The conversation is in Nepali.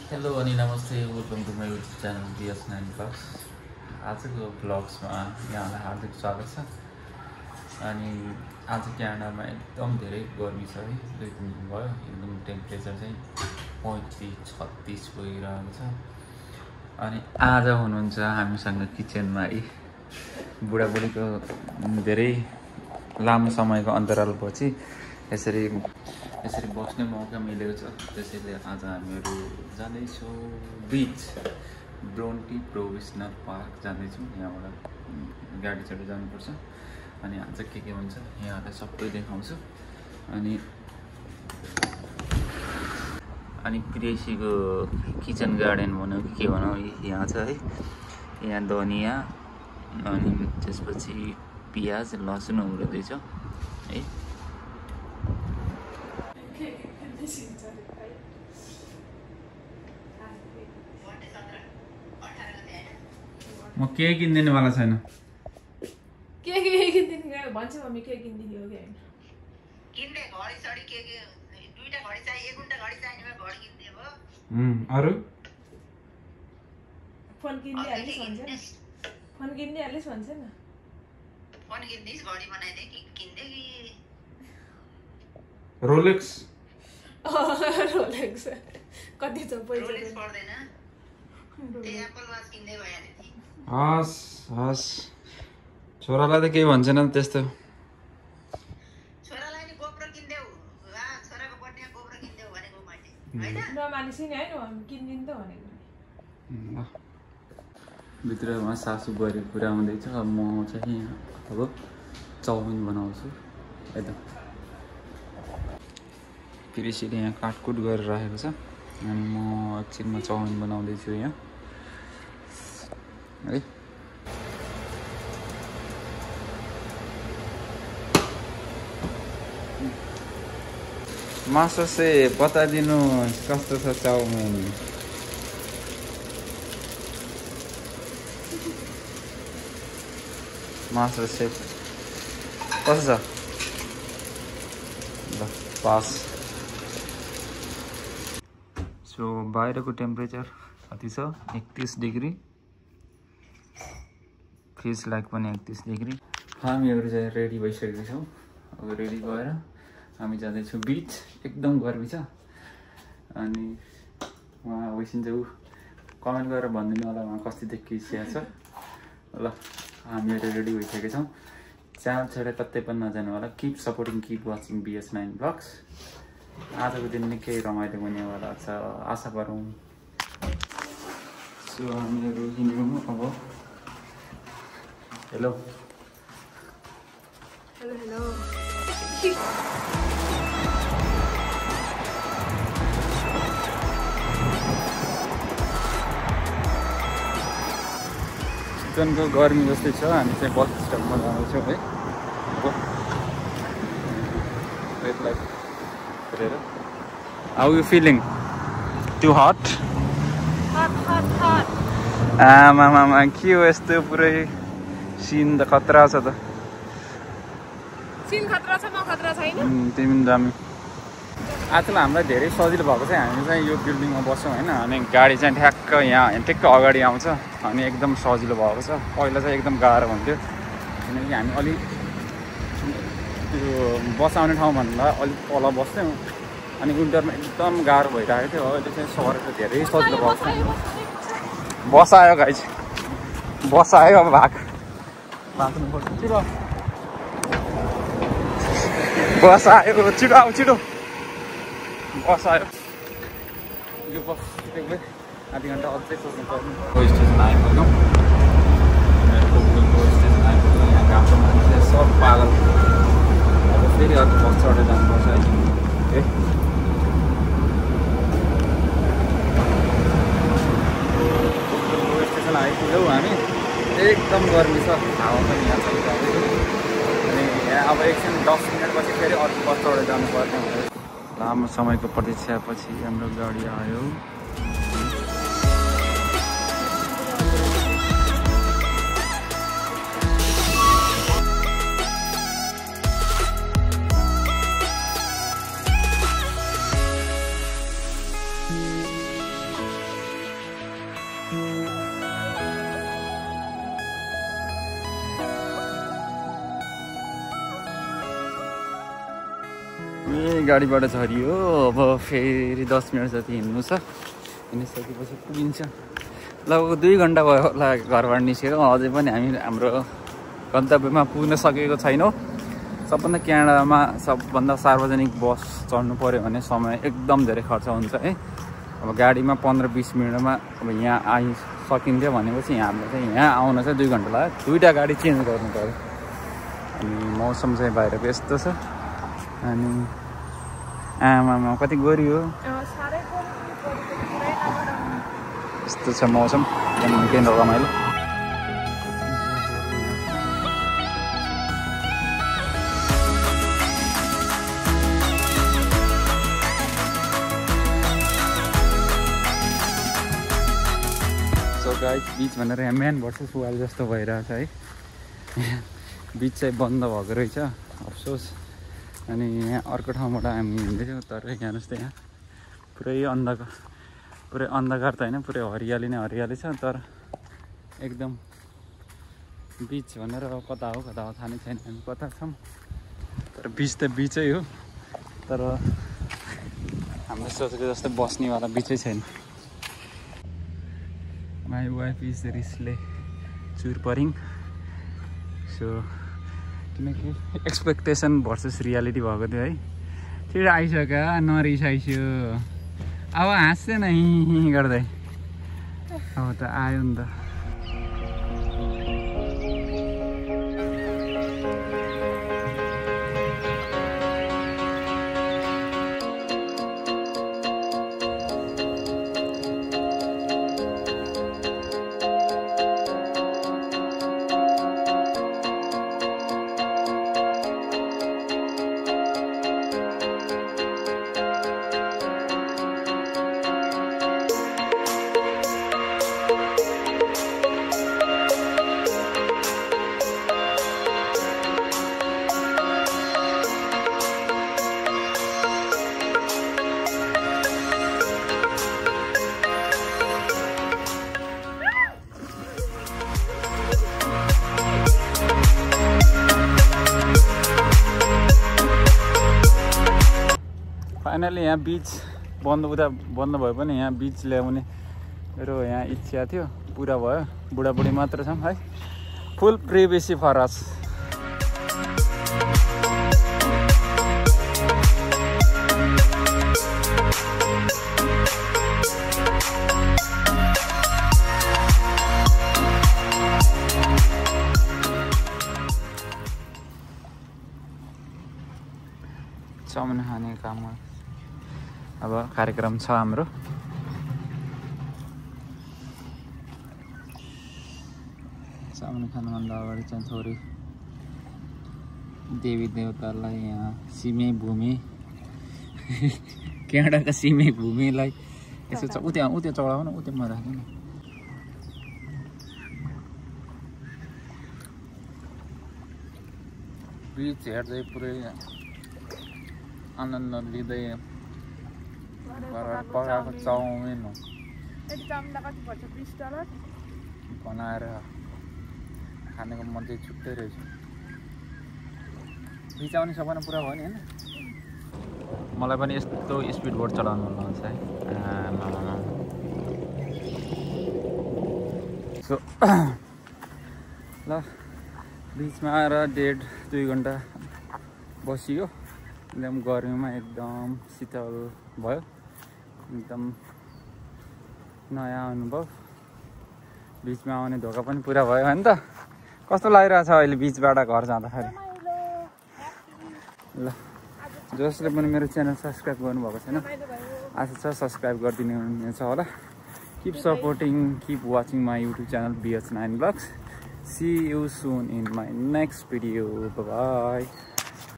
हेलो अनि नमस्ते, welcome to my YouTube channel BS9 vlogs. आजको ब्लग्समा यहाँलाई हार्दिक स्वागत छ। अनि आज क्यानाडामा एकदम धेरै गर्मी छ है, 2-3 दिन भयो। एकदम टेम्परेचर चाहिँ 35-36 गइरहेको छ। अनि आज हुनुहुन्छ हामीसँग किचनमा है बुढाबुढीको धेरै लामो समयको अन्तरालपछि यसरी बस्ने मौका मिलेको छ। त्यसैले आज हामीहरू जाँदैछौँ बीच ब्रोन्टी प्रोभिजनल पार्क जाँदैछौँ। यहाँबाट गाडी चढेर जानुपर्छ। अनि आज के हुन्छ यहाँलाई सबै देखाउँछु। अनि प्रेसीको किचन गार्डन भनौँ कि के भनौँ यहाँ छ है। यहाँ धनिया अनि त्यसपछि पियाज लसुन उम्रिँदैछ है। म के किन्दिनु वाला छैन। के किन्दिनु गयो भन्छ मम्मी के किन्दिनु हो कि हैन किन्ने घडी सडी के दुईटा घडी चाहिए एक घण्टा घडी चाहिने भए घडी किन्ने भयो। अरु फोन किन्दै हालिस भन्छ नि। फोन किन्दै हालिस भन्छ न। फोन किन्दिस घडी बनाइदे कि किन्दै कि रोलेक्स रोलेक्स कति छ पैसा रोलेक्स पर्दैन। त्यो एप्पल वाच किन्दै भइहाल्यो नि। हस् छोरालाई त केही भन्छेन त्यस्तो। छोरालाई नि गोप्रो किन्देऊ छोराको बर्थडेमा गोप्रो किन्देऊ भनेको मैले हैन नमानिस नि हैन हामी किन्दिन त भनेको। भित्रमा सासु बुहारी कुरा हुँदैछ। म चाहिँ अब चाउमिन बनाउँछु यता। प्रेसीले यहाँ काटकुट गरेर राखेको छ अनि म एकछिनमा चाउमिन बनाउँदैछु यहाँ है। मास्टर से बताइदिनु कस्तो छ चाउमिन। मास्टर सेफ कस्तो छ? ल पास। सो बाहिरको टेम्परेचर कति छ? 31 डिग्री। फ्रिज लाइक पनि 31 डिग्री। हामीहरू चाहिँ रेडी भइसकेको छौँ। अब रेडी भएर हामी जाँदैछौँ बीच। एकदम गर्मी छ। अनि उहाँ वैसिन्छ ऊ कमेन्ट गरेर भनिदिनु होला उहाँ कस्तो देखिसकेको छ। ल हामीहरू रेडी भइसकेका छौँ। च्यानल छोडेर कतै पनि नजानु होला। Keep supporting, keep watching BS9 vlogs. आजको दिन निकै रमाइलो हुनेवाला छ आशा गरौँ। सो हामीहरू हिँड्यौँ अब। हेलो हेलो हेलो चिकनको गर्मी जस्तै छ। हामी चाहिँ बस स्टपमा जाँदैछौँ है। रेड लाइट हेरेर how you feeling? Too hot? आमामामा के हो यस्तो? पुरै सिन त खतरा छ त। सिन खतरा छ म खतरा छैन। तिमी पनि दामी। आजकल हामीलाई धेरै सजिलो भएको छ। हामी चाहिँ यो बिल्डिङमा बस्छौँ होइन। अनि गाडी चाहिँ ठ्याक्क यहाँ ठ्याक्क अगाडि आउँछ। अनि एकदम सजिलो भएको छ। पहिला चाहिँ एकदम गाह्रो हुन्थ्यो किनकि हामी अलिक त्यो बस आउने ठाउँभन्दा अलिक तल बस्थ्यौँ। अनि विन्टरमा एकदम गाह्रो भइरहेको थियो। अहिले चाहिँ सहर चाहिँ धेरै सजिलो भएको छ। बस आयो गाइस, बस आयो। अब बाँच्नुपर्छ छिटो। बस आयो छिटो आऊ छिटो। बस आयो। यो बस देख्दै आधी घन्टा अझै सोच्नु पर्ने। स्टेसन आइपुग्यौँ। स्टेसन आइपुग्यौँ। यहाँ कामको मान्छे सब पागल। अब फेरि अर्को बस चढेर जानुपर्छ है। स्टेसन आइपुग्यौँ हामी। एकदम गर्मी छ। हावा पनि यहाँ चलिरहेको छ। अनि यहाँ अब एकछिन 10 मिनटपछि फेरि अर्को बस चढेर जानुपर्ने हुन्छ। लामो समयको प्रतीक्षापछि हाम्रो गाडी आयो। गाडीबाट झरियो। अब फेरि 10 मिनट जति हिँड्नु छ। हिँडिसकेपछि पुगिन्छ। लगभग 2 घन्टा भयो होला घरबाट निस्केर। अझै पनि हामी हाम्रो गन्तव्यमा पुग्न सकेको छैनौँ। सबभन्दा क्यानाडामा सबभन्दा सार्वजनिक बस चढ्नु पऱ्यो भने समय एकदम धेरै खर्च हुन्छ है। अब गाडीमा 15-20 मिनटमा अब यहाँ आइसकिन्थ्यो भनेपछि हामीलाई चाहिँ यहाँ आउन चाहिँ 2 घन्टा लाग्यो। 2टा गाडी चेन्ज गर्नु पऱ्यो। अनि मौसम चाहिँ बाहिरको यस्तो छ। अनि आमामा कति गोरी हो। यस्तो छ मौसम केही रमाइलो। गाइस बीच भनेर यहाँ म्यान भर्सेस वाइल्ड जस्तो भइरहेछ है। बीच चाहिँ बन्द भएको रहेछ अफसोस। अनि यहाँ अर्को ठाउँबाट हामी हिँड्दैछौँ तर यहाँ जस्तै यहाँ पुरै अन्धकार त होइन पुरै हरियाली नै हरियाली छ। तर एकदम बीच भनेर कता हो थाहा नै छैन हामी कता छौँ। तर बीच त बिचै हो तर हामीले सोचेको जस्तो बस्नेवाला बिचै छैन। My wife is रिसले चुर परिङ। सो किनकि एक्सपेक्टेसन भर्सेस रियालिटी भएको थियो है। छिटो आइसक्यो नरिसाइस्यो। अब हाँस्दैन हिँ गर्दै। अब त आयो नि त। फाइनली यहाँ बीच बन्द भए पनि यहाँ बीच ल्याउने मेरो यहाँ इच्छा थियो पुरा भयो। बुढाबुढी मात्र छौँ है। फुल प्रिभेसी फर अस। चाउमिन खाने काम अब कार्यक्रम छ हाम्रो। चाउमिन खानुभन्दा अगाडि चाहिँ थोरै देवी देवतालाई यहाँ सिमे भूमि क्यानाडाका सिमे भूमिलाई यसो उता चढाउन उतामा राख्नु न। बीच हेर्दै पुरै आनन्द लिँदै पकाएको चाउमिन हो बनाएर खानेको मजा छुट्टै रहेछ। बिचाउने सपना पुरा भयो नि होइन। मलाई पनि यस्तो स्पिड बोट चलाउनु मन लाग्छ है। सो ल बिचमा आएर 1.5-2 घन्टा बसियो। एकदम गर्मीमा एकदम शीतल भयो। एकदम नयाँ अनुभव। बिचमा आउने धोका पनि पुरा भयो होइन त। कस्तो लागिरहेछ अहिले बिचबाट घर जाँदाखेरि? ल जसले पनि मेरो च्यानल सब्सक्राइब गर्नुभएको छैन आशा छ सब्सक्राइब गरिदिनु हुनेछ होला। Keep supporting keep watching my YouTube channel BH9 Vlogs। See you soon in my next video. Bye bye.